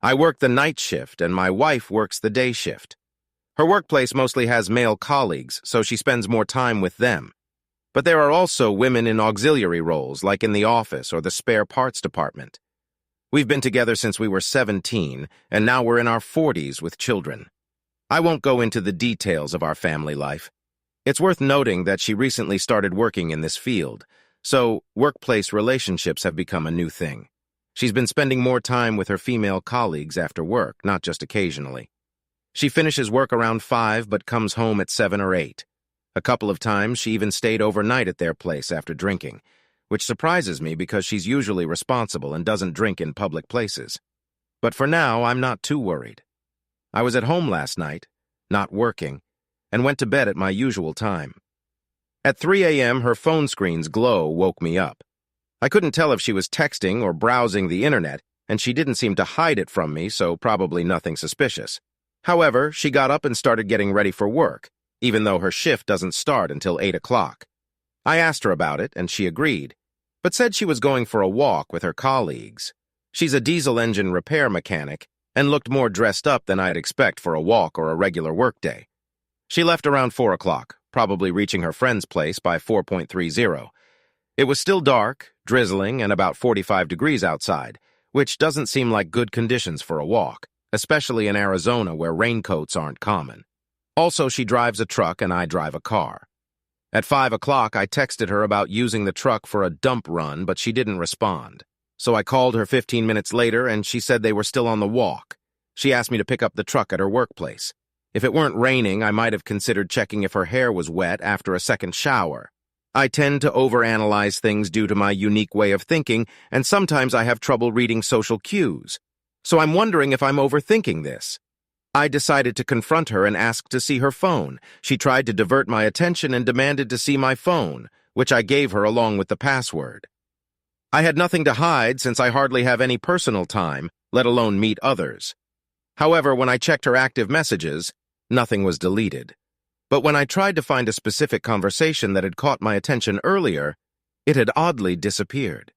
I work the night shift and my wife works the day shift. Her workplace mostly has male colleagues, so she spends more time with them. But there are also women in auxiliary roles, like in the office or the spare parts department. We've been together since we were 17, and now we're in our 40s with children. I won't go into the details of our family life. It's worth noting that she recently started working in this field, so workplace relationships have become a new thing. She's been spending more time with her female colleagues after work, not just occasionally. She finishes work around 5 but comes home at 7 or 8. A couple of times she even stayed overnight at their place after drinking, which surprises me because she's usually responsible and doesn't drink in public places. But for now, I'm not too worried. I was at home last night, not working, and went to bed at my usual time. At 3 a.m., her phone screen's glow woke me up. I couldn't tell if she was texting or browsing the internet, and she didn't seem to hide it from me, so probably nothing suspicious. However, she got up and started getting ready for work, even though her shift doesn't start until 8 o'clock. I asked her about it, and she agreed, but said she was going for a walk with her colleagues. She's a diesel engine repair mechanic and looked more dressed up than I'd expect for a walk or a regular workday. She left around 4 o'clock, probably reaching her friend's place by 4:30. It was still dark, drizzling, and about 45 degrees outside, which doesn't seem like good conditions for a walk, especially in Arizona where raincoats aren't common. Also, she drives a truck and I drive a car. At 5 o'clock, I texted her about using the truck for a dump run, but she didn't respond. So I called her 15 minutes later and she said they were still on the walk. She asked me to pick up the truck at her workplace. If it weren't raining, I might have considered checking if her hair was wet after a second shower. I tend to overanalyze things due to my unique way of thinking, and sometimes I have trouble reading social cues. So I'm wondering if I'm overthinking this. I decided to confront her and ask to see her phone. She tried to divert my attention and demanded to see my phone, which I gave her along with the password. I had nothing to hide since I hardly have any personal time, let alone meet others. However, when I checked her active messages, nothing was deleted. But when I tried to find a specific conversation that had caught my attention earlier, it had oddly disappeared.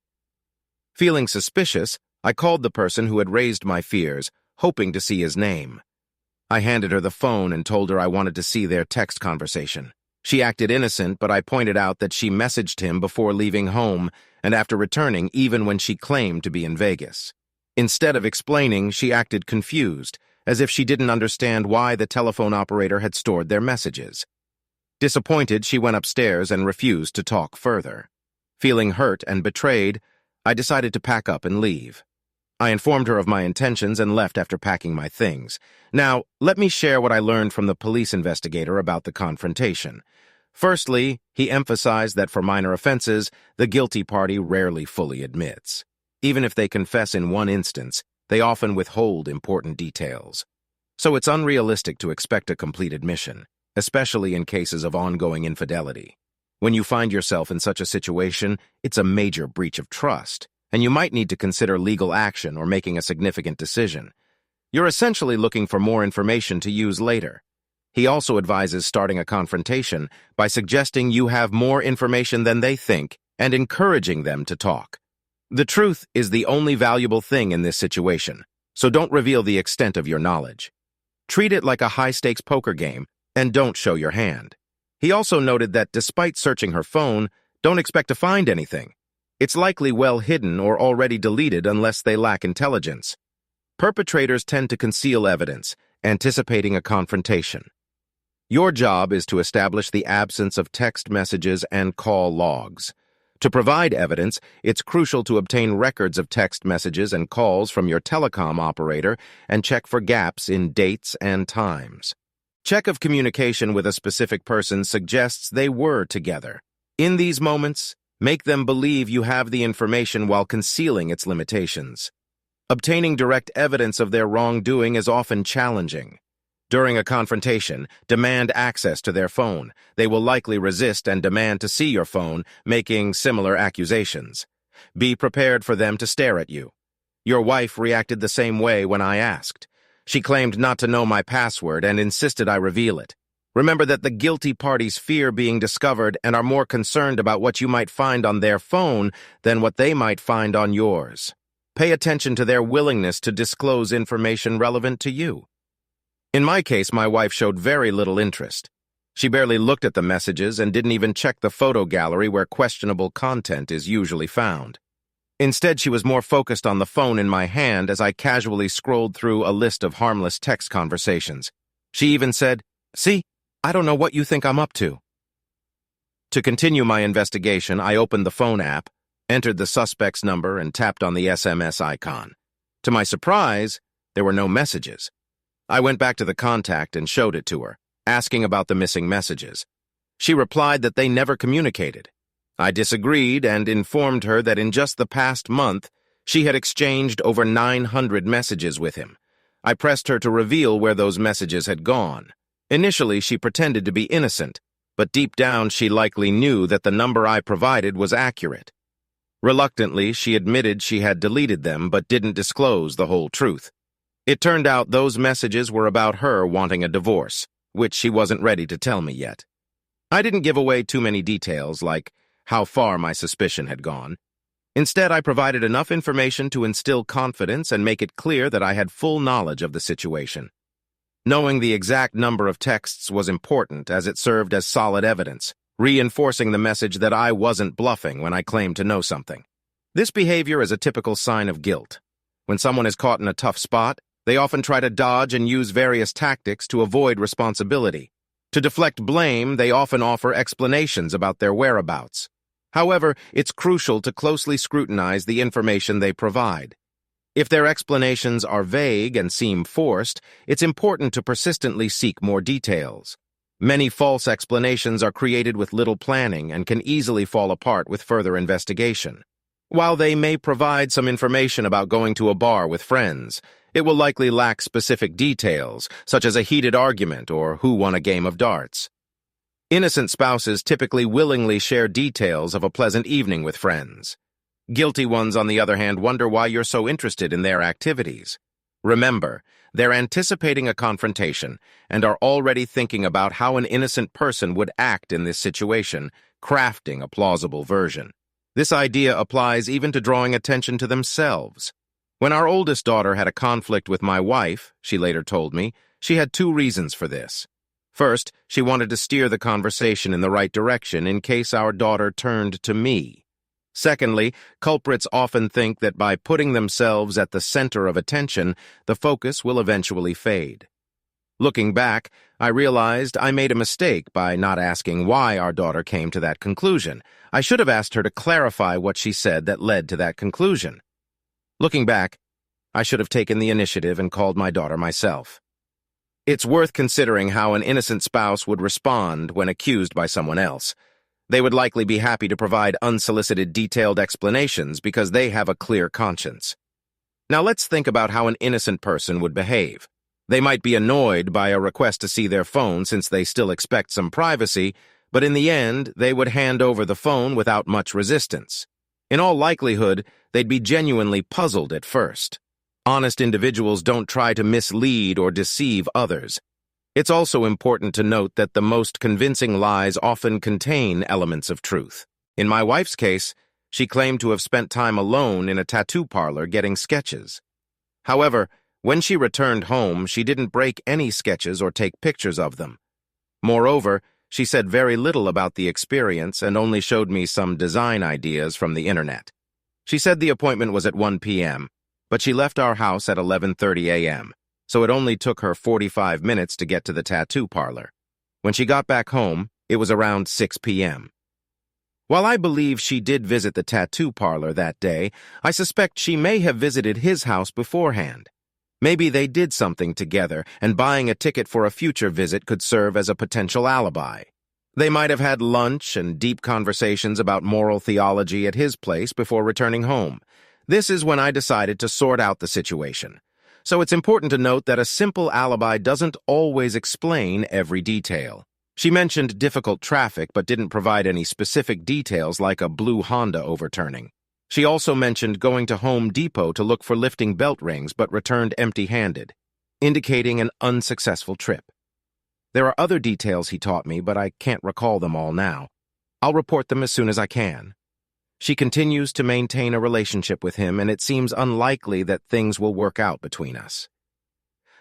Feeling suspicious, I called the person who had raised my fears, hoping to see his name. I handed her the phone and told her I wanted to see their text conversation. She acted innocent, but I pointed out that she messaged him before leaving home and after returning even when she claimed to be in Vegas. Instead of explaining, she acted confused, as if she didn't understand why the telephone operator had stored their messages. Disappointed, she went upstairs and refused to talk further. Feeling hurt and betrayed, I decided to pack up and leave. I informed her of my intentions and left after packing my things. Now, let me share what I learned from the police investigator about the confrontation. Firstly, he emphasized that for minor offenses, the guilty party rarely fully admits. Even if they confess in one instance, they often withhold important details. So it's unrealistic to expect a complete admission, especially in cases of ongoing infidelity. When you find yourself in such a situation, it's a major breach of trust, and you might need to consider legal action or making a significant decision. You're essentially looking for more information to use later. He also advises starting a confrontation by suggesting you have more information than they think and encouraging them to talk. The truth is the only valuable thing in this situation, so don't reveal the extent of your knowledge. Treat it like a high-stakes poker game and don't show your hand. He also noted that despite searching her phone, don't expect to find anything. It's likely well hidden or already deleted unless they lack intelligence. Perpetrators tend to conceal evidence, anticipating a confrontation. Your job is to establish the absence of text messages and call logs. To provide evidence, it's crucial to obtain records of text messages and calls from your telecom operator and check for gaps in dates and times. Check of communication with a specific person suggests they were together. In these moments, make them believe you have the information while concealing its limitations. Obtaining direct evidence of their wrongdoing is often challenging. During a confrontation, demand access to their phone. They will likely resist and demand to see your phone, making similar accusations. Be prepared for them to stare at you. Your wife reacted the same way when I asked. She claimed not to know my password and insisted I reveal it. Remember that the guilty parties fear being discovered and are more concerned about what you might find on their phone than what they might find on yours. Pay attention to their willingness to disclose information relevant to you. In my case, my wife showed very little interest. She barely looked at the messages and didn't even check the photo gallery where questionable content is usually found. Instead, she was more focused on the phone in my hand as I casually scrolled through a list of harmless text conversations. She even said, "See, I don't know what you think I'm up to." To continue my investigation, I opened the phone app, entered the suspect's number, and tapped on the SMS icon. To my surprise, there were no messages. I went back to the contact and showed it to her, asking about the missing messages. She replied that they never communicated. I disagreed and informed her that in just the past month, she had exchanged over 900 messages with him. I pressed her to reveal where those messages had gone. Initially, she pretended to be innocent, but deep down she likely knew that the number I provided was accurate. Reluctantly, she admitted she had deleted them but didn't disclose the whole truth. It turned out those messages were about her wanting a divorce, which she wasn't ready to tell me yet. I didn't give away too many details, like how far my suspicion had gone. Instead, I provided enough information to instill confidence and make it clear that I had full knowledge of the situation. Knowing the exact number of texts was important as it served as solid evidence, reinforcing the message that I wasn't bluffing when I claimed to know something. This behavior is a typical sign of guilt. When someone is caught in a tough spot, they often try to dodge and use various tactics to avoid responsibility. To deflect blame, they often offer explanations about their whereabouts. However, it's crucial to closely scrutinize the information they provide. If their explanations are vague and seem forced, it's important to persistently seek more details. Many false explanations are created with little planning and can easily fall apart with further investigation. While they may provide some information about going to a bar with friends, it will likely lack specific details, such as a heated argument or who won a game of darts. Innocent spouses typically willingly share details of a pleasant evening with friends. Guilty ones, on the other hand, wonder why you're so interested in their activities. Remember, they're anticipating a confrontation and are already thinking about how an innocent person would act in this situation, crafting a plausible version. This idea applies even to drawing attention to themselves. When our oldest daughter had a conflict with my wife, she later told me, she had two reasons for this. First, she wanted to steer the conversation in the right direction in case our daughter turned to me. Secondly, culprits often think that by putting themselves at the center of attention, the focus will eventually fade. Looking back, I realized I made a mistake by not asking why our daughter came to that conclusion. I should have asked her to clarify what she said that led to that conclusion. Looking back, I should have taken the initiative and called my daughter myself. It's worth considering how an innocent spouse would respond when accused by someone else. They would likely be happy to provide unsolicited detailed explanations because they have a clear conscience. Now let's think about how an innocent person would behave. They might be annoyed by a request to see their phone since they still expect some privacy, but in the end, they would hand over the phone without much resistance. In all likelihood, they'd be genuinely puzzled at first. Honest individuals don't try to mislead or deceive others. It's also important to note that the most convincing lies often contain elements of truth. In my wife's case, she claimed to have spent time alone in a tattoo parlor getting sketches. However, when she returned home, she didn't break any sketches or take pictures of them. Moreover, she said very little about the experience and only showed me some design ideas from the internet. She said the appointment was at 1 p.m., but she left our house at 11:30 a.m., so it only took her 45 minutes to get to the tattoo parlor. When she got back home, it was around 6 p.m. While I believe she did visit the tattoo parlor that day, I suspect she may have visited his house beforehand. Maybe they did something together, and buying a ticket for a future visit could serve as a potential alibi. They might have had lunch and deep conversations about moral theology at his place before returning home. This is when I decided to sort out the situation. So it's important to note that a simple alibi doesn't always explain every detail. She mentioned difficult traffic but didn't provide any specific details like a blue Honda overturning. She also mentioned going to Home Depot to look for lifting belt rings but returned empty-handed, indicating an unsuccessful trip. There are other details he taught me, but I can't recall them all now. I'll report them as soon as I can. She continues to maintain a relationship with him, and it seems unlikely that things will work out between us.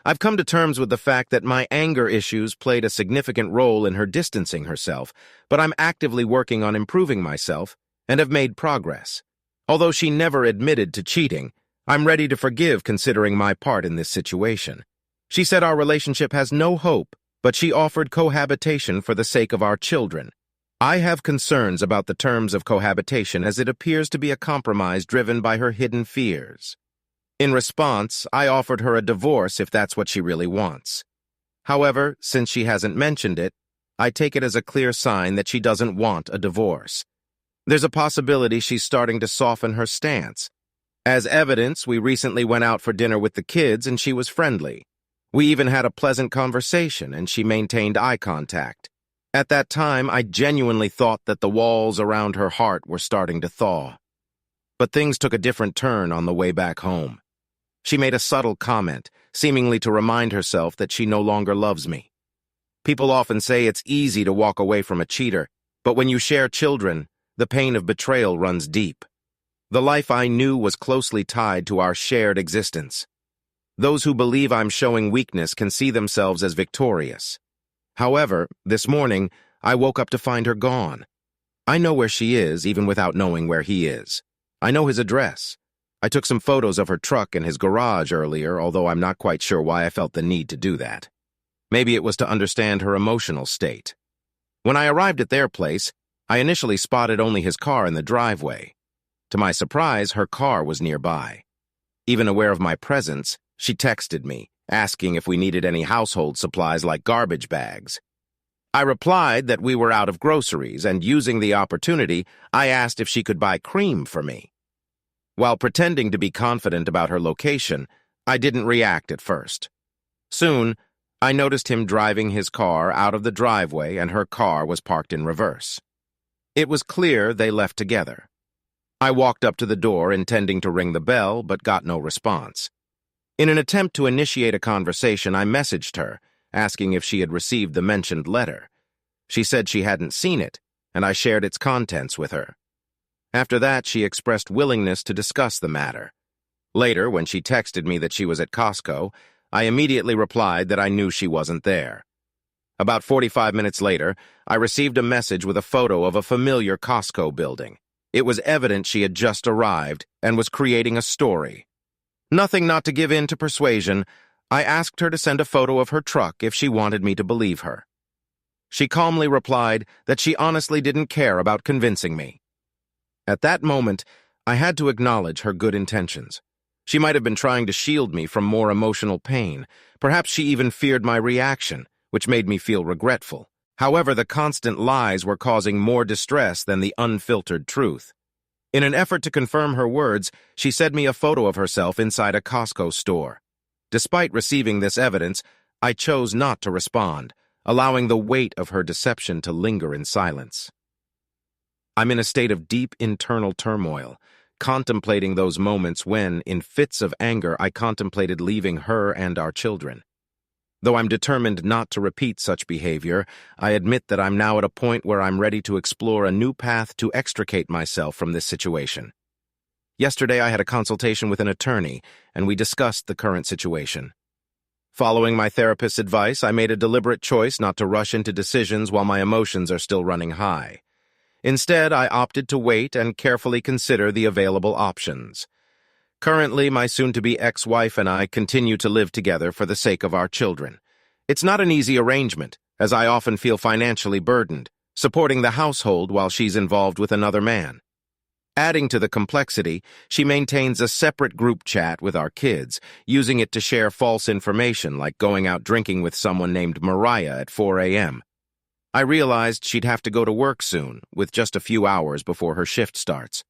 I've come to terms with the fact that my anger issues played a significant role in her distancing herself, but I'm actively working on improving myself and have made progress. Although she never admitted to cheating, I'm ready to forgive considering my part in this situation. She said our relationship has no hope, but she offered cohabitation for the sake of our children. I have concerns about the terms of cohabitation as it appears to be a compromise driven by her hidden fears. In response, I offered her a divorce if that's what she really wants. However, since she hasn't mentioned it, I take it as a clear sign that she doesn't want a divorce. There's a possibility she's starting to soften her stance. As evidence, we recently went out for dinner with the kids and she was friendly. We even had a pleasant conversation and she maintained eye contact. At that time, I genuinely thought that the walls around her heart were starting to thaw. But things took a different turn on the way back home. She made a subtle comment, seemingly to remind herself that she no longer loves me. People often say it's easy to walk away from a cheater, but when you share children, the pain of betrayal runs deep. The life I knew was closely tied to our shared existence. Those who believe I'm showing weakness can see themselves as victorious. However, this morning, I woke up to find her gone. I know where she is, even without knowing where he is. I know his address. I took some photos of her truck in his garage earlier, although I'm not quite sure why I felt the need to do that. Maybe it was to understand her emotional state. When I arrived at their place, I initially spotted only his car in the driveway. To my surprise, her car was nearby. Even aware of my presence, she texted me, asking if we needed any household supplies like garbage bags. I replied that we were out of groceries, and using the opportunity, I asked if she could buy cream for me. While pretending to be confident about her location, I didn't react at first. Soon, I noticed him driving his car out of the driveway and her car was parked in reverse. It was clear they left together. I walked up to the door intending to ring the bell, but got no response. In an attempt to initiate a conversation, I messaged her, asking if she had received the mentioned letter. She said she hadn't seen it, and I shared its contents with her. After that, she expressed willingness to discuss the matter. Later, when she texted me that she was at Costco, I immediately replied that I knew she wasn't there. About 45 minutes later, I received a message with a photo of a familiar Costco building. It was evident she had just arrived and was creating a story. Nothing not to give in to persuasion, I asked her to send a photo of her truck if she wanted me to believe her. She calmly replied that she honestly didn't care about convincing me. At that moment, I had to acknowledge her good intentions. She might have been trying to shield me from more emotional pain. Perhaps she even feared my reaction, which made me feel regretful. However, the constant lies were causing more distress than the unfiltered truth. In an effort to confirm her words, she sent me a photo of herself inside a Costco store. Despite receiving this evidence, I chose not to respond, allowing the weight of her deception to linger in silence. I'm in a state of deep internal turmoil, contemplating those moments when, in fits of anger, I contemplated leaving her and our children. Though I'm determined not to repeat such behavior, I admit that I'm now at a point where I'm ready to explore a new path to extricate myself from this situation. Yesterday, I had a consultation with an attorney, and we discussed the current situation. Following my therapist's advice, I made a deliberate choice not to rush into decisions while my emotions are still running high. Instead, I opted to wait and carefully consider the available options. Currently, my soon-to-be ex-wife and I continue to live together for the sake of our children. It's not an easy arrangement, as I often feel financially burdened, supporting the household while she's involved with another man. Adding to the complexity, she maintains a separate group chat with our kids, using it to share false information like going out drinking with someone named Mariah at 4 a.m. I realized she'd have to go to work soon, with just a few hours before her shift starts.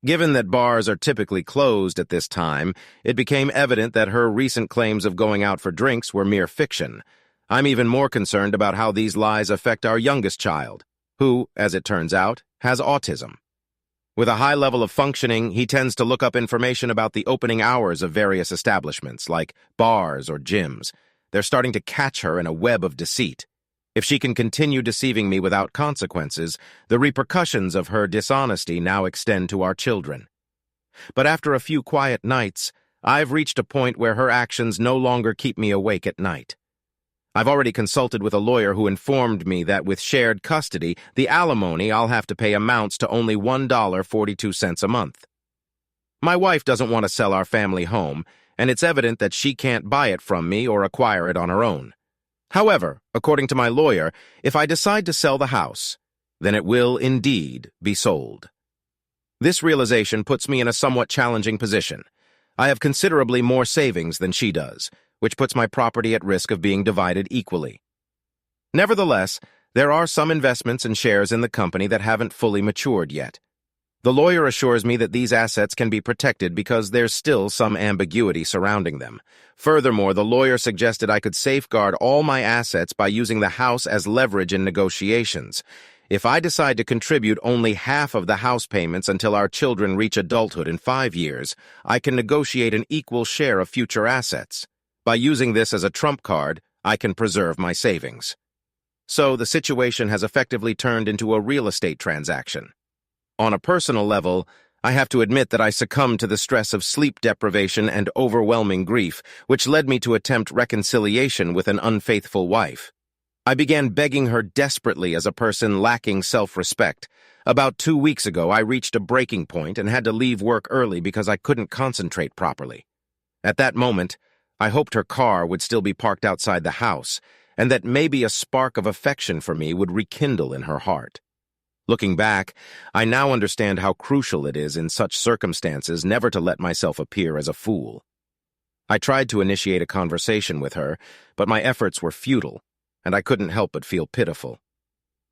Given that bars are typically closed at this time, it became evident that her recent claims of going out for drinks were mere fiction. I'm even more concerned about how these lies affect our youngest child, who, as it turns out, has autism. With a high level of functioning, he tends to look up information about the opening hours of various establishments, like bars or gyms. They're starting to catch her in a web of deceit. If she can continue deceiving me without consequences, the repercussions of her dishonesty now extend to our children. But after a few quiet nights, I've reached a point where her actions no longer keep me awake at night. I've already consulted with a lawyer who informed me that with shared custody, the alimony I'll have to pay amounts to only $1.42 a month. My wife doesn't want to sell our family home, and it's evident that she can't buy it from me or acquire it on her own. However, according to my lawyer, if I decide to sell the house, then it will indeed be sold. This realization puts me in a somewhat challenging position. I have considerably more savings than she does, which puts my property at risk of being divided equally. Nevertheless, there are some investments and shares in the company that haven't fully matured yet. The lawyer assures me that these assets can be protected because there's still some ambiguity surrounding them. Furthermore, the lawyer suggested I could safeguard all my assets by using the house as leverage in negotiations. If I decide to contribute only half of the house payments until our children reach adulthood in 5 years, I can negotiate an equal share of future assets. By using this as a trump card, I can preserve my savings. So the situation has effectively turned into a real estate transaction. On a personal level, I have to admit that I succumbed to the stress of sleep deprivation and overwhelming grief, which led me to attempt reconciliation with an unfaithful wife. I began begging her desperately as a person lacking self-respect. About 2 weeks ago, I reached a breaking point and had to leave work early because I couldn't concentrate properly. At that moment, I hoped her car would still be parked outside the house, and that maybe a spark of affection for me would rekindle in her heart. Looking back, I now understand how crucial it is in such circumstances never to let myself appear as a fool. I tried to initiate a conversation with her, but my efforts were futile, and I couldn't help but feel pitiful.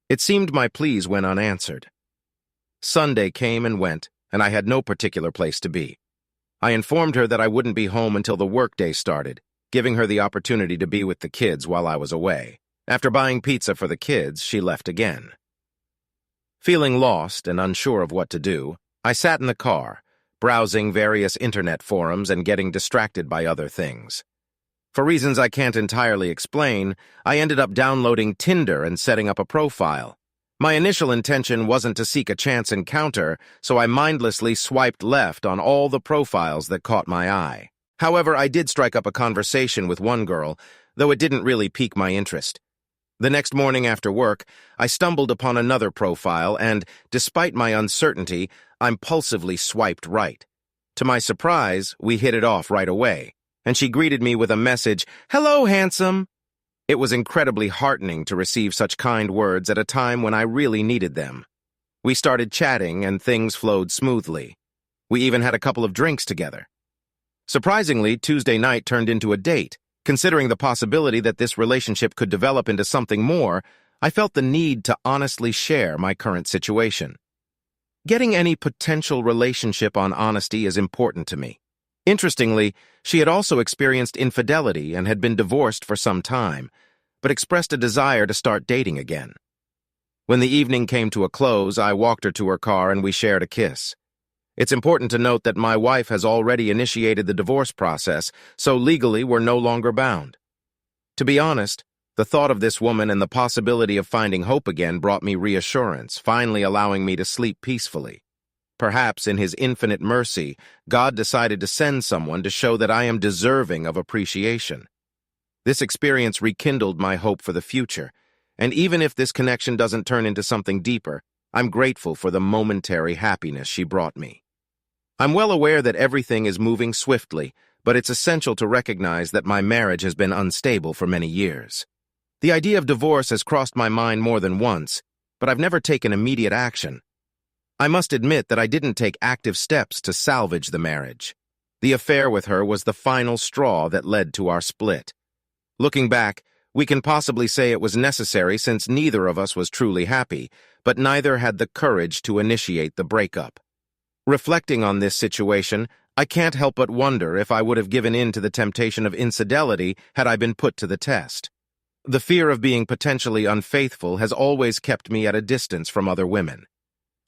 It seemed my pleas went unanswered. Sunday came and went, and I had no particular place to be. I informed her that I wouldn't be home until the workday started, giving her the opportunity to be with the kids while I was away. After buying pizza for the kids, she left again. Feeling lost and unsure of what to do, I sat in the car, browsing various internet forums and getting distracted by other things. For reasons I can't entirely explain, I ended up downloading Tinder and setting up a profile. My initial intention wasn't to seek a chance encounter, so I mindlessly swiped left on all the profiles that caught my eye. However, I did strike up a conversation with one girl, though it didn't really pique my interest. The next morning after work, I stumbled upon another profile and, despite my uncertainty, I impulsively swiped right. To my surprise, we hit it off right away, and she greeted me with a message, "Hello, handsome." It was incredibly heartening to receive such kind words at a time when I really needed them. We started chatting and things flowed smoothly. We even had a couple of drinks together. Surprisingly, Tuesday night turned into a date. Considering the possibility that this relationship could develop into something more, I felt the need to honestly share my current situation. Getting any potential relationship on honesty is important to me. Interestingly, she had also experienced infidelity and had been divorced for some time, but expressed a desire to start dating again. When the evening came to a close, I walked her to her car and we shared a kiss. It's important to note that my wife has already initiated the divorce process, so legally we're no longer bound. To be honest, the thought of this woman and the possibility of finding hope again brought me reassurance, finally allowing me to sleep peacefully. Perhaps in his infinite mercy, God decided to send someone to show that I am deserving of appreciation. This experience rekindled my hope for the future, and even if this connection doesn't turn into something deeper, I'm grateful for the momentary happiness she brought me. I'm well aware that everything is moving swiftly, but it's essential to recognize that my marriage has been unstable for many years. The idea of divorce has crossed my mind more than once, but I've never taken immediate action. I must admit that I didn't take active steps to salvage the marriage. The affair with her was the final straw that led to our split. Looking back, we can possibly say it was necessary since neither of us was truly happy, but neither had the courage to initiate the breakup. Reflecting on this situation, I can't help but wonder if I would have given in to the temptation of infidelity had I been put to the test. The fear of being potentially unfaithful has always kept me at a distance from other women.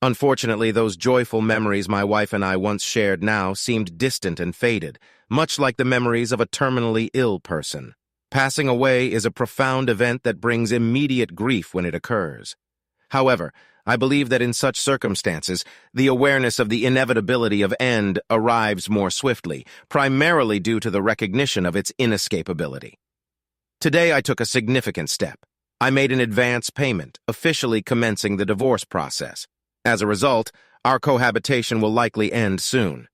Unfortunately, those joyful memories my wife and I once shared now seemed distant and faded, much like the memories of a terminally ill person. Passing away is a profound event that brings immediate grief when it occurs. However, I believe that in such circumstances, the awareness of the inevitability of end arrives more swiftly, primarily due to the recognition of its inescapability. Today, I took a significant step. I made an advance payment, officially commencing the divorce process. As a result, our cohabitation will likely end soon.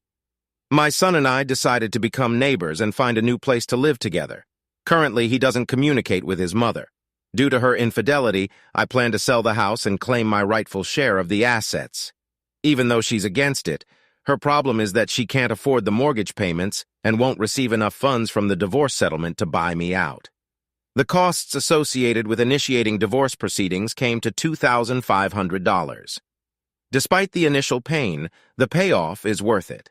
My son and I decided to become neighbors and find a new place to live together. Currently, he doesn't communicate with his mother. Due to her infidelity, I plan to sell the house and claim my rightful share of the assets. Even though she's against it, her problem is that she can't afford the mortgage payments and won't receive enough funds from the divorce settlement to buy me out. The costs associated with initiating divorce proceedings came to $2,500. Despite the initial pain, the payoff is worth it.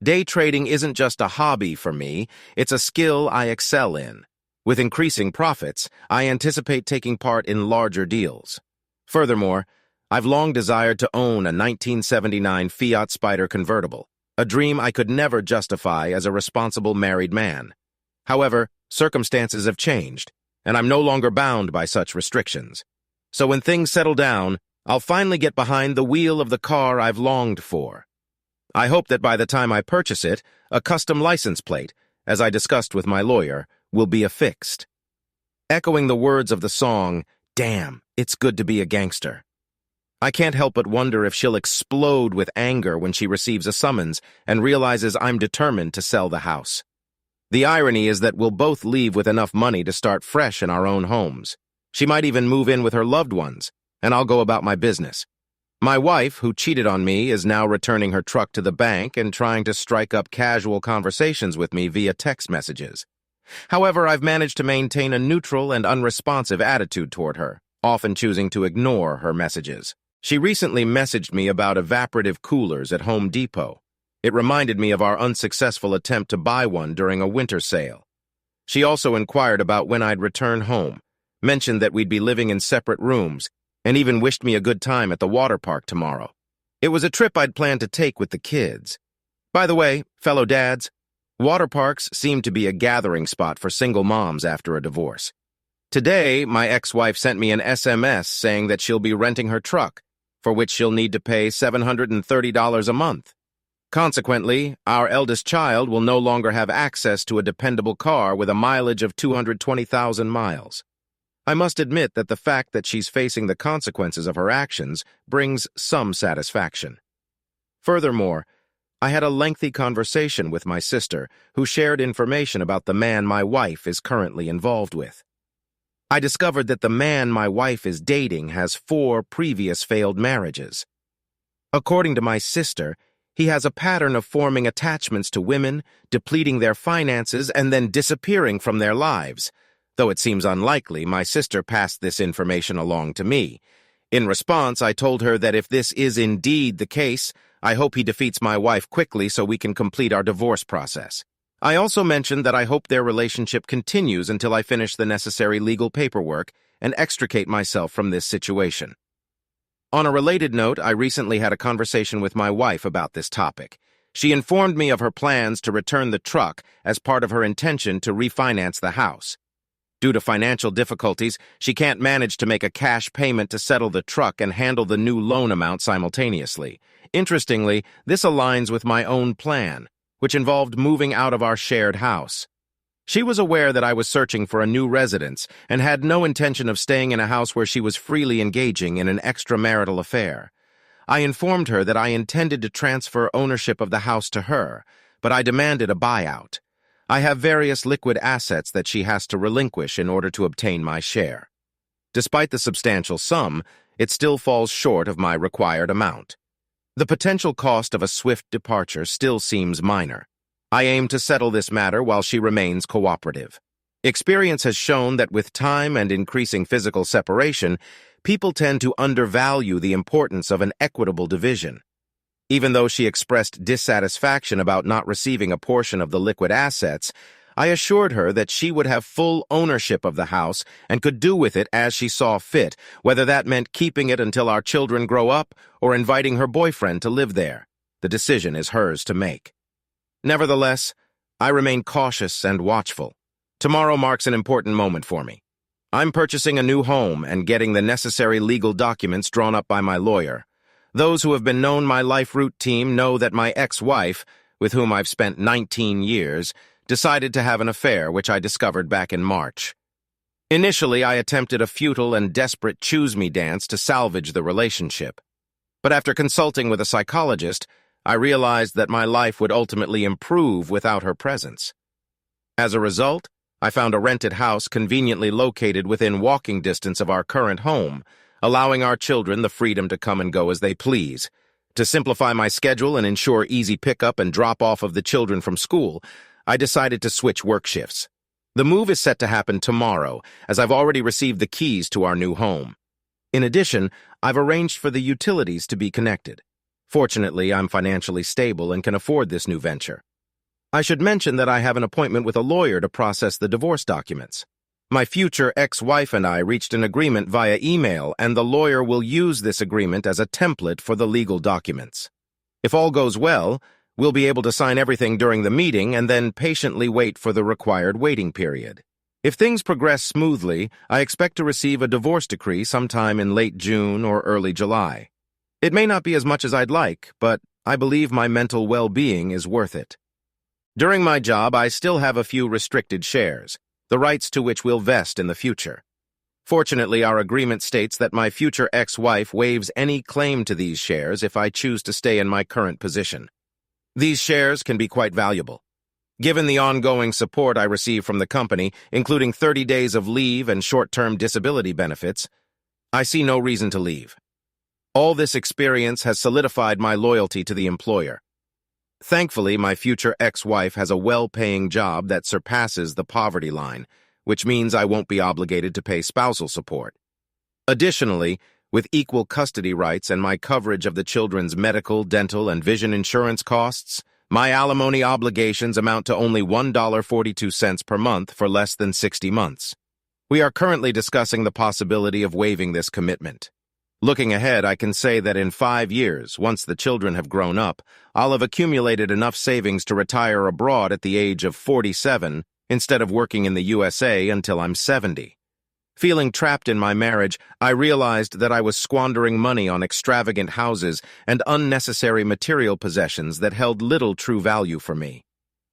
Day trading isn't just a hobby for me, it's a skill I excel in. With increasing profits, I anticipate taking part in larger deals. Furthermore, I've long desired to own a 1979 Fiat Spider convertible, a dream I could never justify as a responsible married man. However, circumstances have changed, and I'm no longer bound by such restrictions. So when things settle down, I'll finally get behind the wheel of the car I've longed for. I hope that by the time I purchase it, a custom license plate, as I discussed with my lawyer, will be affixed. Echoing the words of the song, "Damn, it's good to be a gangster." I can't help but wonder if she'll explode with anger when she receives a summons and realizes I'm determined to sell the house. The irony is that we'll both leave with enough money to start fresh in our own homes. She might even move in with her loved ones, and I'll go about my business. My wife, who cheated on me, is now returning her truck to the bank and trying to strike up casual conversations with me via text messages. However, I've managed to maintain a neutral and unresponsive attitude toward her, often choosing to ignore her messages. She recently messaged me about evaporative coolers at Home Depot. It reminded me of our unsuccessful attempt to buy one during a winter sale. She also inquired about when I'd return home, mentioned that we'd be living in separate rooms, and even wished me a good time at the water park tomorrow. It was a trip I'd planned to take with the kids. By the way, fellow dads, water parks seem to be a gathering spot for single moms after a divorce. Today, my ex-wife sent me an SMS saying that she'll be renting her truck, for which she'll need to pay $730 a month. Consequently, our eldest child will no longer have access to a dependable car with a mileage of 220,000 miles. I must admit that the fact that she's facing the consequences of her actions brings some satisfaction. Furthermore, I had a lengthy conversation with my sister, who shared information about the man my wife is currently involved with. I discovered that the man my wife is dating has 4 previous failed marriages. According to my sister, he has a pattern of forming attachments to women, depleting their finances, and then disappearing from their lives. Though it seems unlikely, my sister passed this information along to me. In response, I told her that if this is indeed the case, I hope he defeats my wife quickly so we can complete our divorce process. I also mentioned that I hope their relationship continues until I finish the necessary legal paperwork and extricate myself from this situation. On a related note, I recently had a conversation with my wife about this topic. She informed me of her plans to return the truck as part of her intention to refinance the house. Due to financial difficulties, she can't manage to make a cash payment to settle the truck and handle the new loan amount simultaneously. Interestingly, this aligns with my own plan, which involved moving out of our shared house. She was aware that I was searching for a new residence and had no intention of staying in a house where she was freely engaging in an extramarital affair. I informed her that I intended to transfer ownership of the house to her, but I demanded a buyout. I have various liquid assets that she has to relinquish in order to obtain my share. Despite the substantial sum, it still falls short of my required amount. The potential cost of a swift departure still seems minor. I aim to settle this matter while she remains cooperative. Experience has shown that with time and increasing physical separation, people tend to undervalue the importance of an equitable division. Even though she expressed dissatisfaction about not receiving a portion of the liquid assets, I assured her that she would have full ownership of the house and could do with it as she saw fit, whether that meant keeping it until our children grow up or inviting her boyfriend to live there. The decision is hers to make. Nevertheless, I remain cautious and watchful. Tomorrow marks an important moment for me. I'm purchasing a new home and getting the necessary legal documents drawn up by my lawyer. Those who have been known my Life Route team know that my ex-wife, with whom I've spent 19 years, decided to have an affair, which I discovered back in March. Initially, I attempted a futile and desperate choose-me dance to salvage the relationship. But after consulting with a psychologist, I realized that my life would ultimately improve without her presence. As a result, I found a rented house conveniently located within walking distance of our current home, allowing our children the freedom to come and go as they please. To simplify my schedule and ensure easy pickup and drop-off of the children from school, I decided to switch work shifts. The move is set to happen tomorrow, as I've already received the keys to our new home. In addition, I've arranged for the utilities to be connected. Fortunately, I'm financially stable and can afford this new venture. I should mention that I have an appointment with a lawyer to process the divorce documents. My future ex-wife and I reached an agreement via email, and the lawyer will use this agreement as a template for the legal documents. If all goes well, we'll be able to sign everything during the meeting and then patiently wait for the required waiting period. If things progress smoothly, I expect to receive a divorce decree sometime in late June or early July. It may not be as much as I'd like, but I believe my mental well-being is worth it. During my job, I still have a few restricted shares, the rights to which will vest in the future. Fortunately, our agreement states that my future ex-wife waives any claim to these shares if I choose to stay in my current position. These shares can be quite valuable. Given the ongoing support I receive from the company, including 30 days of leave and short-term disability benefits, I see no reason to leave. All this experience has solidified my loyalty to the employer. Thankfully, my future ex-wife has a well-paying job that surpasses the poverty line, which means I won't be obligated to pay spousal support. Additionally, with equal custody rights and my coverage of the children's medical, dental, and vision insurance costs, my alimony obligations amount to only $1.42 per month for less than 60 months. We are currently discussing the possibility of waiving this commitment. Looking ahead, I can say that in 5 years, once the children have grown up, I'll have accumulated enough savings to retire abroad at the age of 47 instead of working in the USA until I'm 70. Feeling trapped in my marriage, I realized that I was squandering money on extravagant houses and unnecessary material possessions that held little true value for me.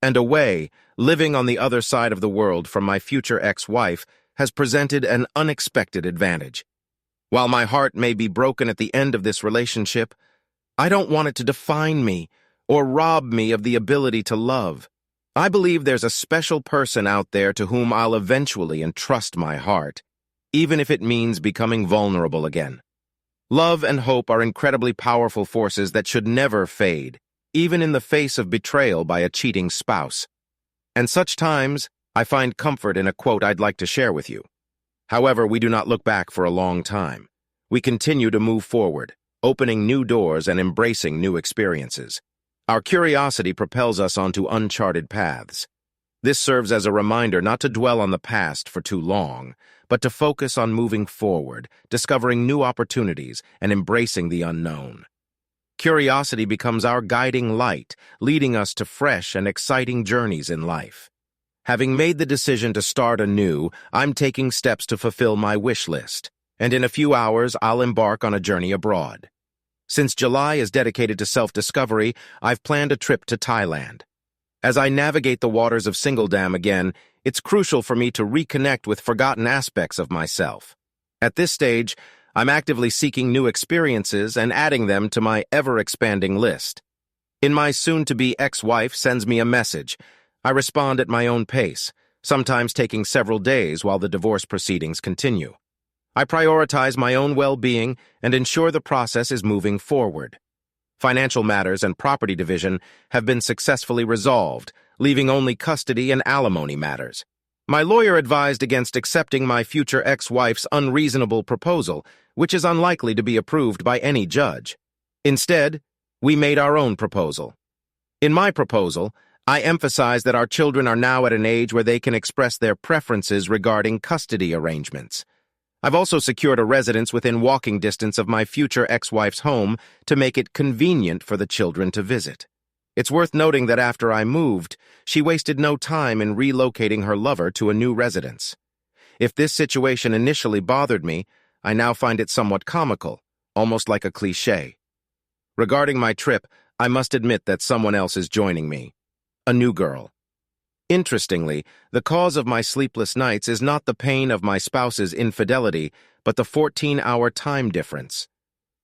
And away, living on the other side of the world from my future ex-wife has presented an unexpected advantage. While my heart may be broken at the end of this relationship, I don't want it to define me or rob me of the ability to love. I believe there's a special person out there to whom I'll eventually entrust my heart, even if it means becoming vulnerable again. Love and hope are incredibly powerful forces that should never fade, even in the face of betrayal by a cheating spouse. And such times, I find comfort in a quote I'd like to share with you. However, we do not look back for a long time. We continue to move forward, opening new doors and embracing new experiences. Our curiosity propels us onto uncharted paths. This serves as a reminder not to dwell on the past for too long, but to focus on moving forward, discovering new opportunities, and embracing the unknown. Curiosity becomes our guiding light, leading us to fresh and exciting journeys in life. Having made the decision to start anew, I'm taking steps to fulfill my wish list, and in a few hours I'll embark on a journey abroad. Since July is dedicated to self-discovery, I've planned a trip to Thailand. As I navigate the waters of Singledam again, it's crucial for me to reconnect with forgotten aspects of myself. At this stage, I'm actively seeking new experiences and adding them to my ever-expanding list. In my soon-to-be ex-wife sends me a message. I respond at my own pace, sometimes taking several days while the divorce proceedings continue. I prioritize my own well-being and ensure the process is moving forward. Financial matters and property division have been successfully resolved, leaving only custody and alimony matters. My lawyer advised against accepting my future ex-wife's unreasonable proposal, which is unlikely to be approved by any judge. Instead, we made our own proposal. In my proposal, I emphasize that our children are now at an age where they can express their preferences regarding custody arrangements. I've also secured a residence within walking distance of my future ex-wife's home to make it convenient for the children to visit. It's worth noting that after I moved, she wasted no time in relocating her lover to a new residence. If this situation initially bothered me, I now find it somewhat comical, almost like a cliché. Regarding my trip, I must admit that someone else is joining me. A new girl. Interestingly, the cause of my sleepless nights is not the pain of my spouse's infidelity, but the 14-hour time difference.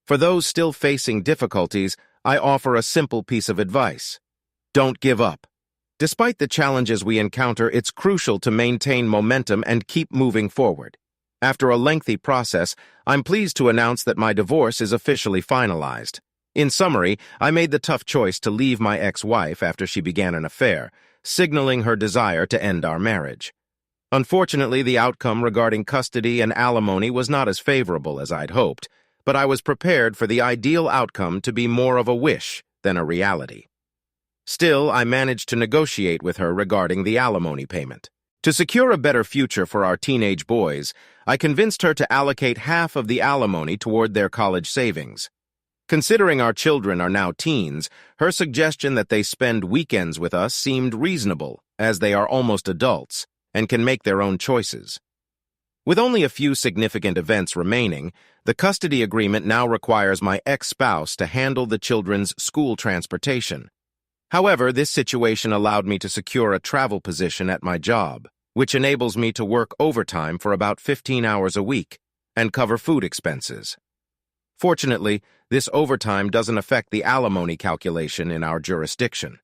For those still facing difficulties, I offer a simple piece of advice. Don't give up. Despite the challenges we encounter, it's crucial to maintain momentum and keep moving forward. After a lengthy process, I'm pleased to announce that my divorce is officially finalized. In summary, I made the tough choice to leave my ex-wife after she began an affair, signaling her desire to end our marriage. Unfortunately, the outcome regarding custody and alimony was not as favorable as I'd hoped, but I was prepared for the ideal outcome to be more of a wish than a reality. Still, I managed to negotiate with her regarding the alimony payment. To secure a better future for our teenage boys, I convinced her to allocate half of the alimony toward their college savings. Considering our children are now teens, her suggestion that they spend weekends with us seemed reasonable, as they are almost adults and can make their own choices. With only a few significant events remaining, the custody agreement now requires my ex-spouse to handle the children's school transportation. However, this situation allowed me to secure a travel position at my job, which enables me to work overtime for about 15 hours a week and cover food expenses. Fortunately, this overtime doesn't affect the alimony calculation in our jurisdiction.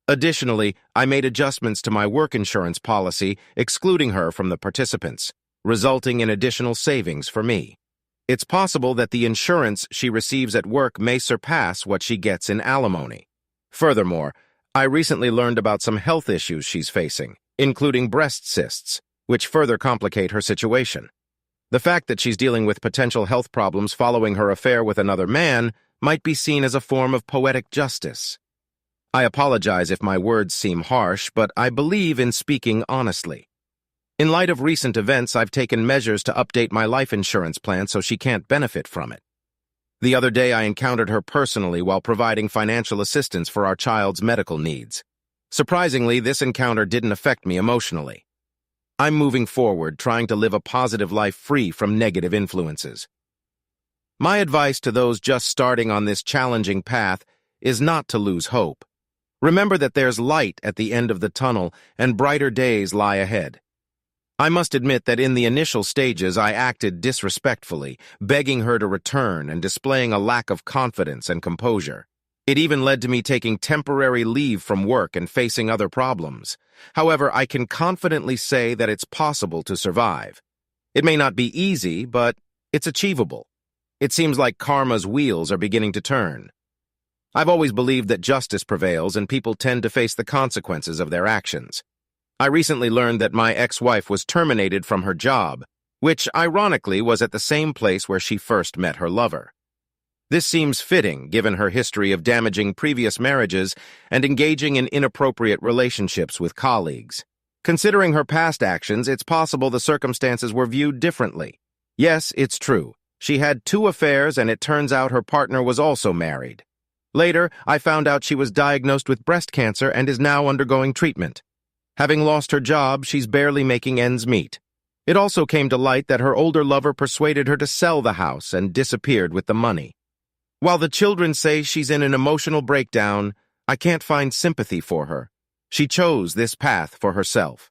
Additionally, I made adjustments to my work insurance policy, excluding her from the participants, resulting in additional savings for me. It's possible that the insurance she receives at work may surpass what she gets in alimony. Furthermore, I recently learned about some health issues she's facing, including breast cysts, which further complicate her situation. The fact that she's dealing with potential health problems following her affair with another man might be seen as a form of poetic justice. I apologize if my words seem harsh, but I believe in speaking honestly. In light of recent events, I've taken measures to update my life insurance plan so she can't benefit from it. The other day, I encountered her personally while providing financial assistance for our child's medical needs. Surprisingly, this encounter didn't affect me emotionally. I'm moving forward, trying to live a positive life free from negative influences. My advice to those just starting on this challenging path is not to lose hope. Remember that there's light at the end of the tunnel and brighter days lie ahead. I must admit that in the initial stages I acted disrespectfully, begging her to return and displaying a lack of confidence and composure. It even led to me taking temporary leave from work and facing other problems. However, I can confidently say that it's possible to survive. It may not be easy, but it's achievable. It seems like karma's wheels are beginning to turn. I've always believed that justice prevails and people tend to face the consequences of their actions. I recently learned that my ex-wife was terminated from her job, which ironically was at the same place where she first met her lover. This seems fitting given her history of damaging previous marriages and engaging in inappropriate relationships with colleagues. Considering her past actions, it's possible the circumstances were viewed differently. Yes, it's true. She had 2 affairs and it turns out her partner was also married. Later, I found out she was diagnosed with breast cancer and is now undergoing treatment. Having lost her job, she's barely making ends meet. It also came to light that her older lover persuaded her to sell the house and disappeared with the money. While the children say she's in an emotional breakdown, I can't find sympathy for her. She chose this path for herself.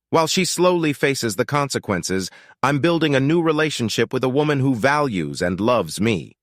While she slowly faces the consequences, I'm building a new relationship with a woman who values and loves me.